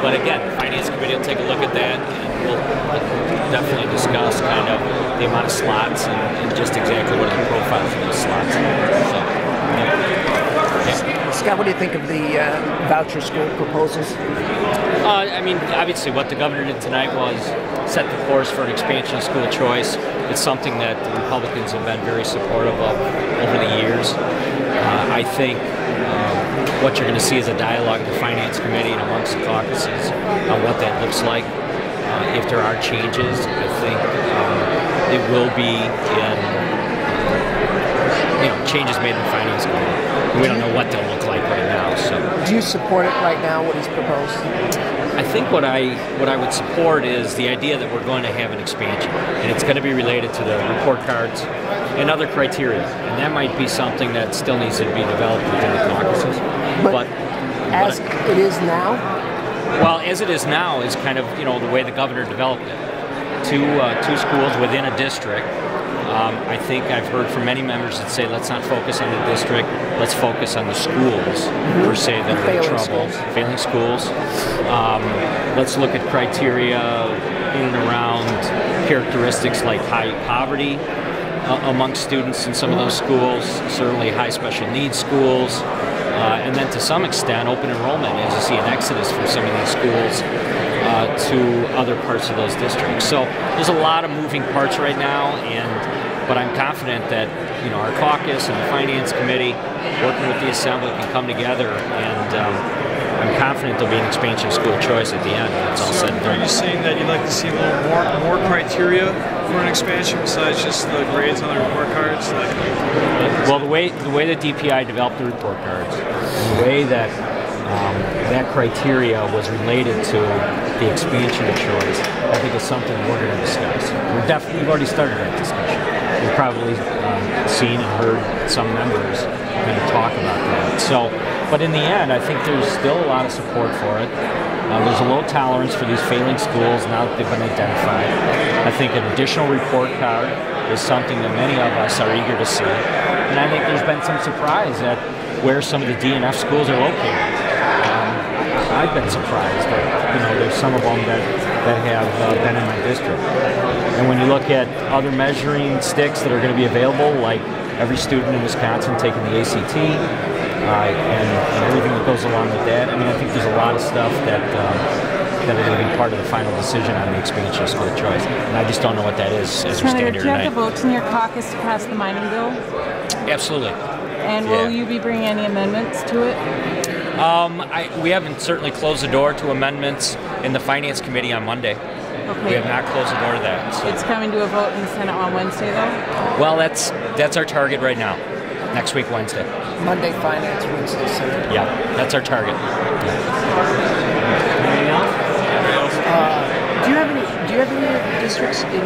But again, the Finance Committee will take a look at that, and we'll definitely discuss kind of the amount of slots and just exactly what are the profiles of those slots. So, yeah. Scott, what do you think of the voucher school proposals? I mean, obviously what the governor did tonight was set the course for an expansion of school choice. It's something that the Republicans have been very supportive of over the years. I think what you're going to see is a dialogue in the Finance Committee and amongst the caucuses on what that looks like. If there are changes, I think it will be in changes made in the Finance Committee. We don't know what they'll look like right now. So, do you support it right now? What he's proposed? I think what I would support is the idea that we're going to have an expansion, and it's going to be related to the report cards and other criteria, and that might be something that still needs to be developed within the caucuses. But as it is now? Well, as it is now is kind of the way the governor developed it. Two schools within a district. I think I've heard from many members that say, let's not focus on the district, let's focus on the schools, per se, that are in trouble, failing schools. Let's look at criteria in and around characteristics like high poverty among students in some of those schools, certainly high special needs schools, and then to some extent open enrollment, as you see an exodus from some of these schools to other parts of those districts. So there's a lot of moving parts right now, but I'm confident that our caucus and the Finance Committee, working with the Assembly, can come together, and I'm confident there'll be an expansion of school choice at the end when it's all said and done. Are you saying that you'd like to see a little more criteria for an expansion besides just the grades on the report cards? Well, the way that DPI developed the report cards, the way that that criteria was related to the expansion of choice, I think is something we're going to discuss. We've already started that discussion. We've probably seen and heard some members kind of talk about that. So, but in the end, I think there's still a lot of support for it. There's a low tolerance for these failing schools now that they've been identified. I think an additional report card is something that many of us are eager to see. And I think there's been some surprise at where some of the DNF schools are located. I've been surprised that there's some of them that have been in my district. And when you look at other measuring sticks that are going to be available, like every student in Wisconsin taking the ACT and everything that goes along with that, I mean, I think there's a lot of stuff that are going to be part of the final decision on the expansion of school choice. And I just don't know what that is as we stand here tonight. Do you have the votes in your caucus to pass the mining bill? Absolutely. And will you be bringing any amendments to it? We haven't certainly closed the door to amendments in the Finance Committee on Monday. Okay. We have not closed the door to that. So. It's coming to a vote in the Senate on Wednesday, though? Well, that's our target right now. Next week, Wednesday. Monday Finance, Wednesday Senate. Yeah, that's our target. Anything else? Do you have any districts in